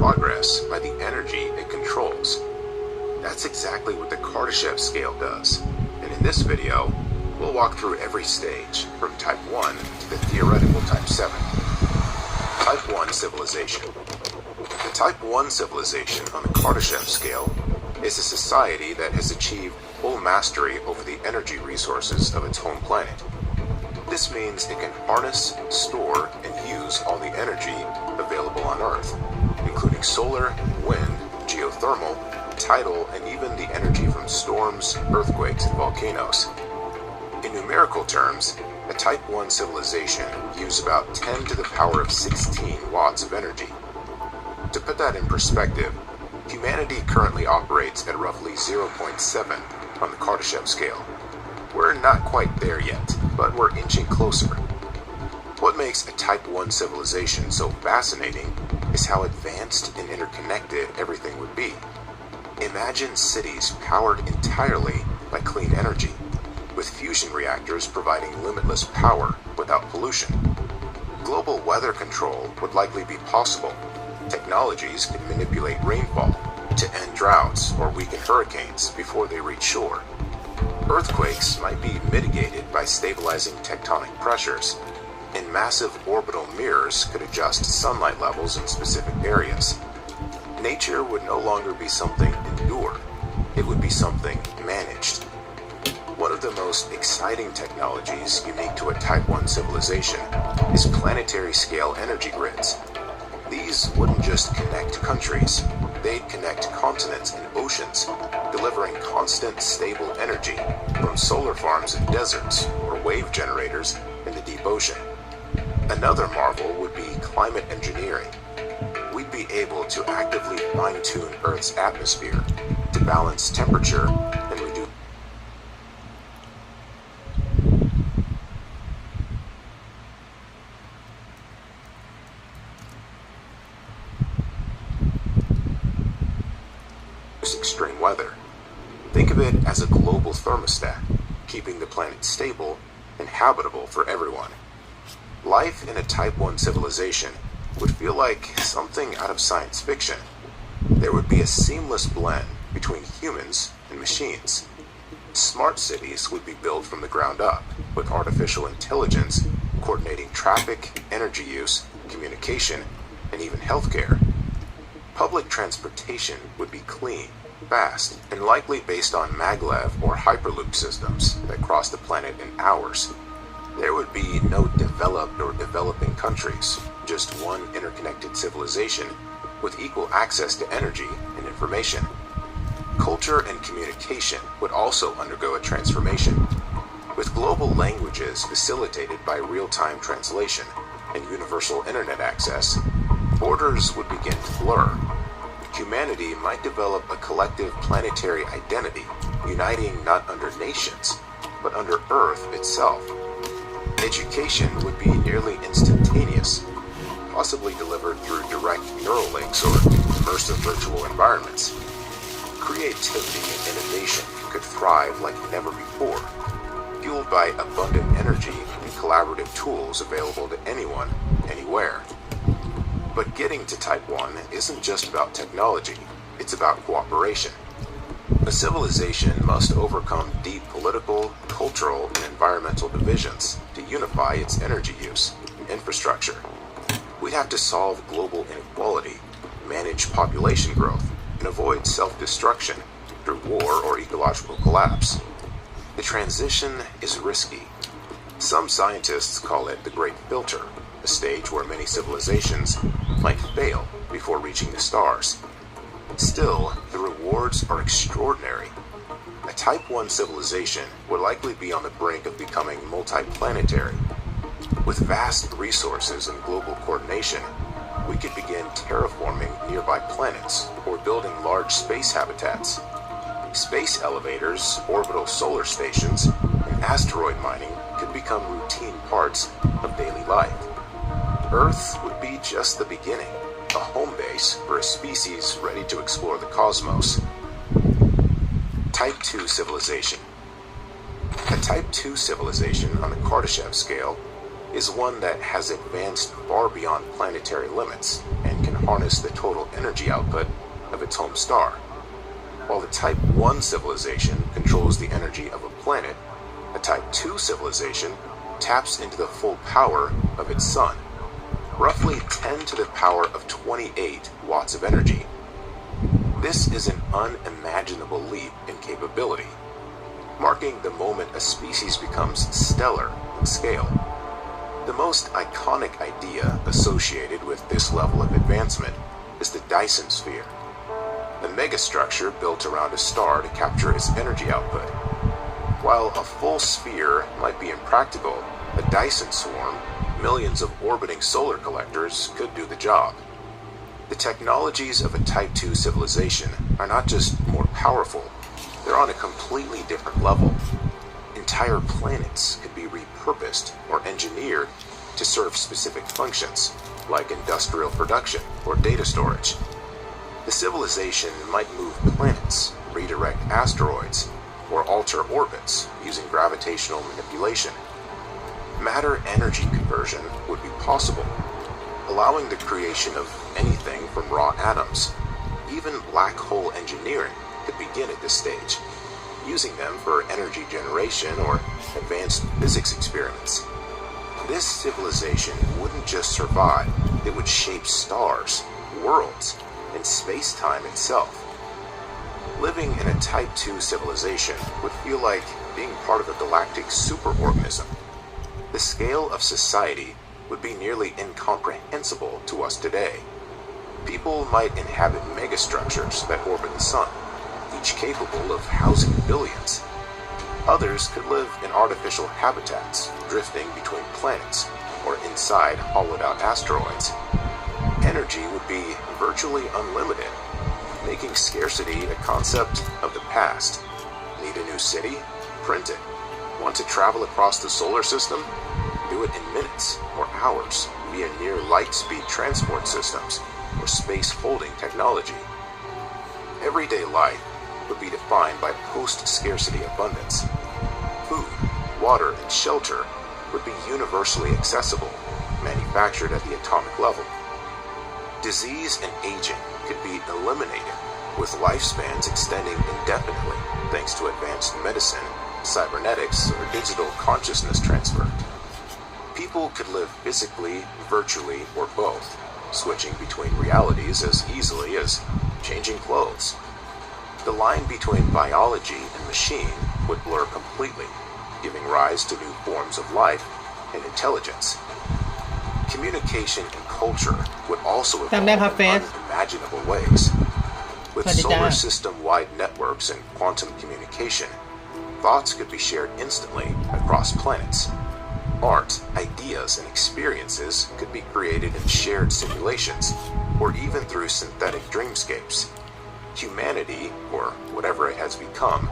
progress by the energy it controls. That's exactly what the Kardashev scale does, and in this video, we'll walk through every stage, from Type 1 to the theoretical Type 7. Type 1 civilization. The Type 1 civilization on the Kardashev scale is a society that has achieved full mastery over the energy resources of its home planet. This means it can harness, store, and use all the energy available on Earth, including solar, wind, geothermal, tidal, and even the energy from storms, earthquakes, and volcanoes. In numerical terms, a Type 1 civilization would use about 10 to the power of 16 watts of energy. To put that in perspective, humanity currently operates at roughly 0.7 on the Kardashev scale. We're not quite there yet, but we're inching closer. What makes a Type 1 civilization so fascinating is how advanced and interconnected everything would be. Imagine cities powered entirely by clean energy, with fusion reactors providing limitless power without pollution. Global weather control would likely be possible. Technologies could manipulate rainfall to end droughts or weaken hurricanes before they reach shore. Earthquakes might be mitigated by stabilizing tectonic pressures, and massive orbital mirrors could adjust sunlight levels in specific areas. Nature would no longer be something endured, it would be something managed. One of the most exciting technologies unique to a Type 1 civilization is planetary scale energy grids. These wouldn't just connect countries, they'd connect continents and oceans, delivering constant, stable energy from solar farms in deserts or wave generators in the deep ocean. Another marvel would be climate engineering. We'd be able to actively fine-tune Earth's atmosphere to balance temperature and reduce extreme weather. Think of it as a global thermostat, keeping the planet stable and habitable for everyone. Life in a Type 1 civilization would feel like something out of science fiction. There would be a seamless blend between humans and machines. Smart cities would be built from the ground up, with artificial intelligence coordinating traffic, energy use, communication, and even healthcare. Public transportation would be clean, fast, and likely based on maglev or hyperloop systems that cross the planet in hours. There would be no developed or developing countries, just one interconnected civilization with equal access to energy and information. Culture and communication would also undergo a transformation, with global languages facilitated by real-time translation and universal internet access. Borders would begin to blur. Humanity might develop a collective planetary identity, uniting not under nations, but under Earth itself. Education would be nearly instantaneous, possibly delivered through direct neural links or immersive virtual environments. Creativity and innovation could thrive like never before, fueled by abundant energy and collaborative tools available to anyone, anywhere. But getting to Type 1 isn't just about technology, it's about cooperation. A civilization must overcome deep political, cultural, and environmental divisions to unify its energy use and infrastructure. We'd have to solve global inequality, manage population growth, and avoid self-destruction through war or ecological collapse. The transition is risky. Some scientists call it the Great Filter, a stage where many civilizations might fail before reaching the stars. Still, the rewards are extraordinary. A Type 1 civilization would likely be on the brink of becoming multiplanetary. With vast resources and global coordination, we could begin terraforming nearby planets or building large space habitats. Space elevators, orbital solar stations, and asteroid mining could become routine parts of daily life. Earth would be just the beginning, a home base for a species ready to explore the cosmos. Type 2 civilization. A Type 2 civilization on the Kardashev scale is one that has advanced far beyond planetary limits and can can harness the total energy output of its home star, while the Type 1 civilization controls the energy of a planet. A Type 2 civilization taps into the full power of its sun, roughly 10 to the power of 28 watts of energy. This is an unimaginable leap in capability, marking the moment a species becomes stellar in scale. The most iconic idea associated with this level of advancement is the Dyson sphere, a megastructure built around a star to capture its energy output. While a full sphere might be impractical, a Dyson swarm, millions of orbiting solar collectors, could do the job. The technologies of a Type 2 civilization are not just more powerful, they're on a completely different level. Entire planets could be repurposed or engineered to serve specific functions, like industrial production or data storage. The civilization might move planets, redirect asteroids, or alter orbits using gravitational manipulation. Matter-energy conversion would be possible, allowing the creation of anything from raw atoms. Even black hole engineering could begin at this stage, using them for energy generation or advanced physics experiments. This civilization wouldn't just survive, it would shape stars, worlds, and space-time itself. Living in a Type 2 civilization would feel like being part of a galactic superorganism. The scale of society would be nearly incomprehensible to us today. People might inhabit megastructures that orbit the sun, each capable of housing billions. Others could live in artificial habitats, drifting between planets or inside hollowed-out asteroids. Energy would be virtually unlimited, making scarcity a concept of the past. Need a new city? Print it. Want to travel across the solar system? Do it in minutes or hours via near light-speed transport systems or space-holding technology. Everyday life would be defined by post-scarcity abundance. Food, water, and shelter would be universally accessible, manufactured at the atomic level. Disease and aging could be eliminated, with lifespans extending indefinitely thanks to advanced medicine, cybernetics, or digital consciousness transfer. People could live physically, virtually, or both, switching between realities as easily as changing clothes. The line between biology and machine would blur completely, giving rise to new forms of life and intelligence. Communication and culture would also evolve in unimaginable ways. With solar system-wide networks and quantum communication, thoughts could be shared instantly across planets. Art, ideas, and experiences could be created in shared simulations, or even through synthetic dreamscapes. Humanity, or whatever it has become,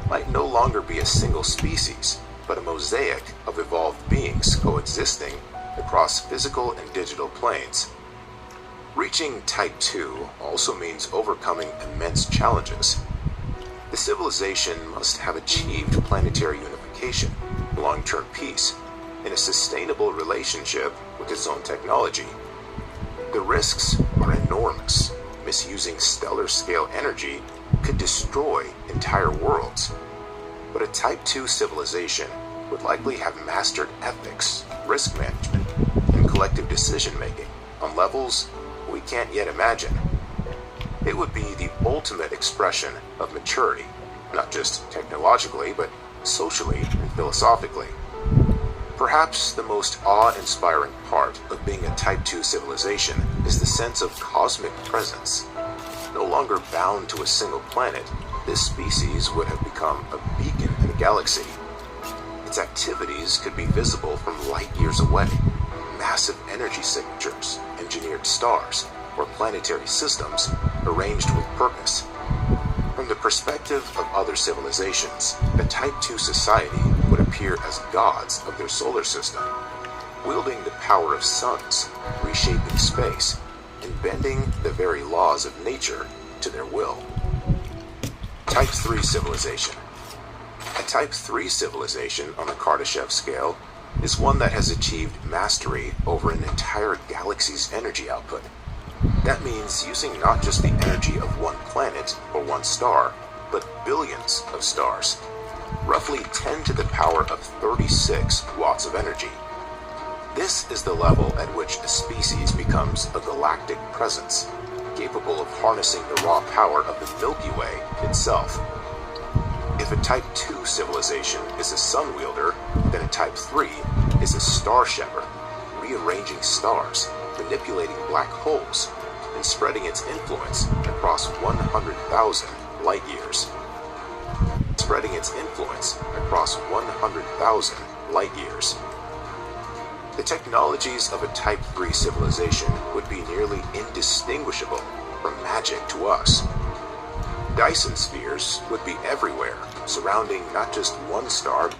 might no longer be a single species, but a mosaic of evolved beings coexisting across physical and digital planes. Reaching Type 2 also means overcoming immense challenges. The civilization must have achieved planetary unification, long-term peace, and a sustainable relationship with its own technology. The risks are enormous. Misusing stellar-scale energy could destroy entire worlds. But a Type 2 civilization would likely have mastered ethics, risk management, and collective decision-making on levels we can't yet imagine. It would be the ultimate expression of maturity, not just technologically, but socially and philosophically. Perhaps the most awe-inspiring part of being a Type 2 civilization is the sense of cosmic presence. No longer bound to a single planet, this species would have become a beacon in the galaxy. Its activities could be visible from light years away. Massive energy signatures, engineered stars, or planetary systems arranged with purpose. From the perspective of other civilizations, a Type 2 society would appear as gods of their solar system, wielding the power of suns, reshaping space, and bending the very laws of nature to their will. Type 3 civilization. A Type 3 civilization on the Kardashev scale is one that has achieved mastery over an entire galaxy's energy output. That means using not just the energy of one planet or one star, but billions of stars. Roughly 10 to the power of 36 watts of energy. This is the level at which a species becomes a galactic presence, capable of harnessing the raw power of the Milky Way itself. If a Type 2 civilization is a sun wielder, then a Type 3 is a star shepherd, rearranging stars, manipulating black holes, and spreading its influence across 100,000 light years. Spreading its influence across 100,000 light years. The technologies of a Type 3 civilization would be nearly indistinguishable from magic to us. Dyson spheres would be everywhere, surrounding not just one star.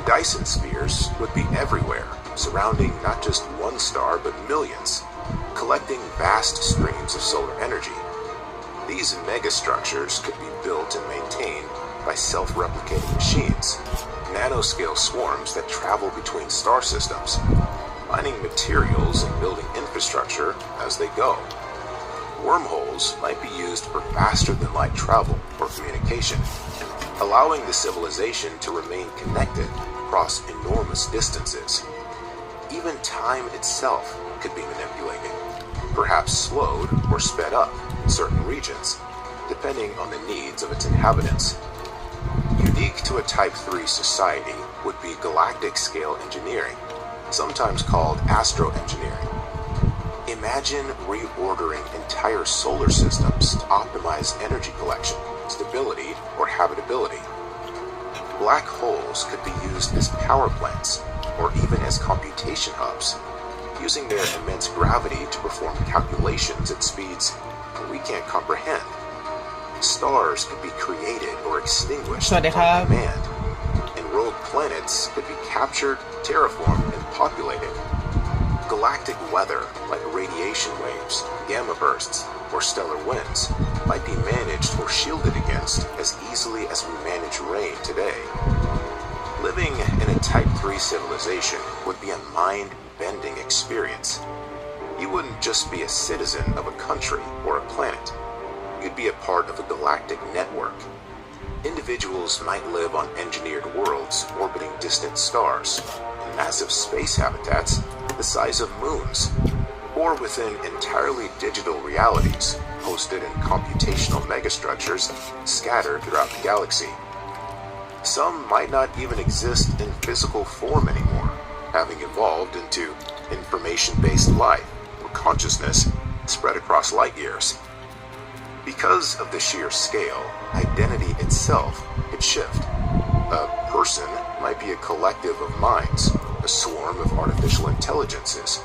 Dyson spheres would be everywhere, surrounding not just one star but millions, collecting vast streams of solar energy. These megastructures could be built and maintained by self-replicating machines, nanoscale swarms that travel between star systems, mining materials and building infrastructure as they go. Wormholes might be used for faster-than-light travel or communication, allowing the civilization to remain connected across enormous distances. Even time itself could be manipulated, perhaps slowed or sped up in certain regions, depending on the needs of its inhabitants. Unique to a Type 3 society would be galactic-scale engineering, sometimes called astroengineering. Imagine reordering entire solar systems to optimize energy collection, stability, or habitability. Black holes could be used as power plants, or even as computation hubs, using their immense gravity to perform calculations at speeds we can't comprehend. Stars could be created or extinguished on command, and rogue planets could be captured, terraformed, and populated. Galactic weather, like radiation waves, gamma bursts, or stellar winds, might be managed or shielded against as easily as we manage rain today. Living in a Type 3 civilization would be a mind-bending experience. You wouldn't just be a citizen of a country or a planet. You'd be a part of a galactic network. Individuals might live on engineered worlds orbiting distant stars, in massive space habitats the size of moons, or within entirely digital realities hosted in computational megastructures scattered throughout the galaxy. Some might not even exist in physical form anymore, having evolved into information-based life or consciousness spread across light years. Because of the sheer scale, identity itself could shift. A person might be a collective of minds, a swarm of artificial intelligences,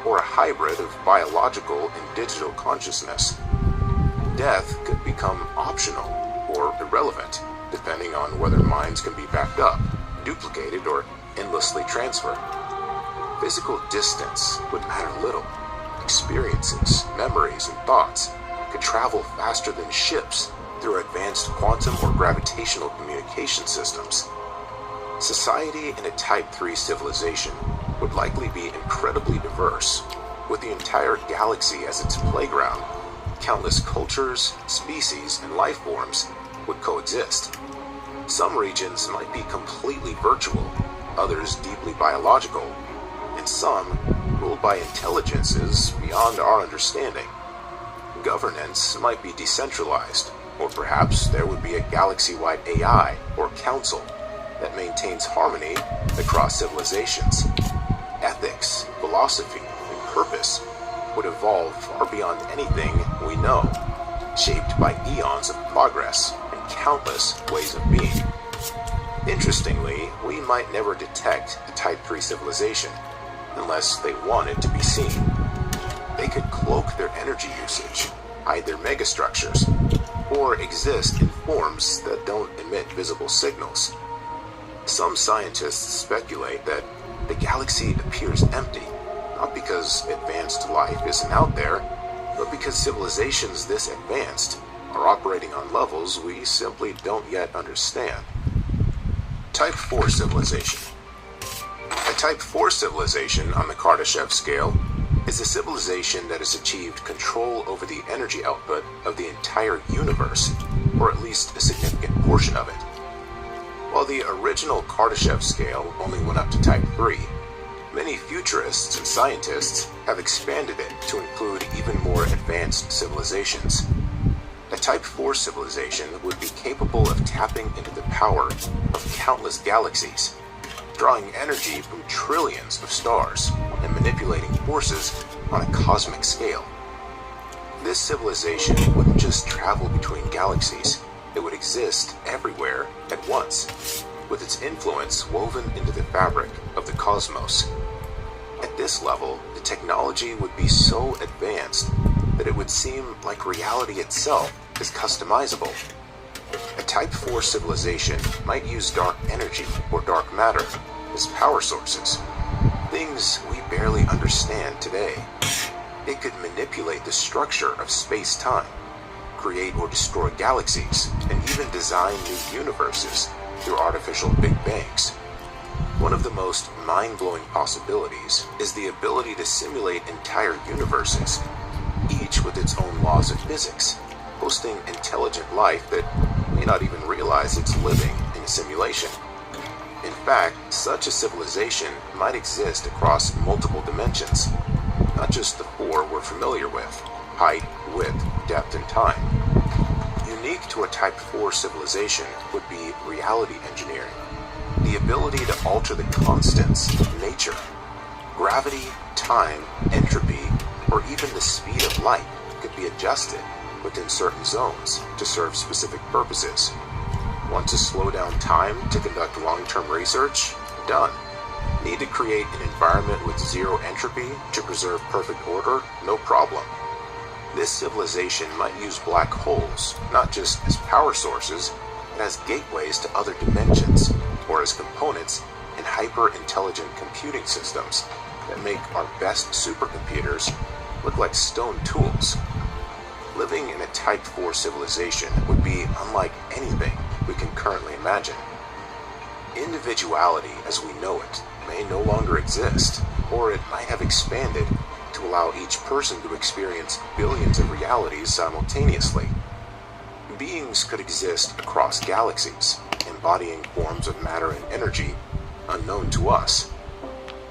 or a hybrid of biological and digital consciousness. Death could become optional or irrelevant, depending on whether minds can be backed up, duplicated, or endlessly transferred. Physical distance would matter little. Experiences, memories, and thoughts could travel faster than ships through advanced quantum or gravitational communication systems. Society in a Type 3 civilization would likely be incredibly diverse, with the entire galaxy as its playground. Countless cultures, species, and life forms would coexist. Some regions might be completely virtual, others deeply biological, and some ruled by intelligences beyond our understanding. Governance might be decentralized, or perhaps there would be a galaxy-wide AI or council that maintains harmony across civilizations. Ethics, philosophy, and purpose would evolve far beyond anything we know, shaped by eons of progress and countless ways of being. Interestingly, we might never detect a Type 3 civilization unless they want it to be seen. They could cloak their energy usage, hide their megastructures, or exist in forms that don't emit visible signals. Some scientists speculate that the galaxy appears empty, not because advanced life isn't out there, but because civilizations this advanced are operating on levels we simply don't yet understand. Type 4 civilization. A Type 4 civilization on the Kardashev scale is is a civilization that has achieved control over the energy output of the entire universe, or at least a significant portion of it. While the original Kardashev scale only went up to Type 3, many futurists and scientists have expanded it to include even more advanced civilizations. A Type 4 civilization would be capable of tapping into the power of countless galaxies, drawing energy from trillions of stars and manipulating forces on a cosmic scale. This civilization wouldn't just travel between galaxies, it would exist everywhere at once, with its influence woven into the fabric of the cosmos. At this level, the technology would be so advanced that it would seem like reality itself is customizable. A Type 4 civilization might use dark energy or dark matter as power sources, things we barely understand today. It could manipulate the structure of space-time, create or destroy galaxies, and even design new universes through artificial Big Bangs. One of the most mind-blowing possibilities is the ability to simulate entire universes, each with its own laws of physics, hosting intelligent life that may not even realize it's living in a simulation. In fact, such a civilization might exist across multiple dimensions, not just the four we're familiar with: height, width, depth, and time. Unique to a Type 4 civilization would be reality engineering, the ability to alter the constants of nature. Gravity, time, entropy, or even the speed of light could be adjusted within certain zones to serve specific purposes. Want to slow down time to conduct long-term research? Done. Need to create an environment with zero entropy to preserve perfect order? No problem. This civilization might use black holes, not just as power sources, but as gateways to other dimensions, or as components in hyper-intelligent computing systems that make our best supercomputers look like stone tools. Living in a Type 4 civilization would be unlike anything we can currently imagine. Individuality as we know it may no longer exist, or it might have expanded to allow each person to experience billions of realities simultaneously. Beings could exist across galaxies, embodying forms of matter and energy unknown to us.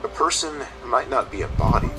A person might not be a body,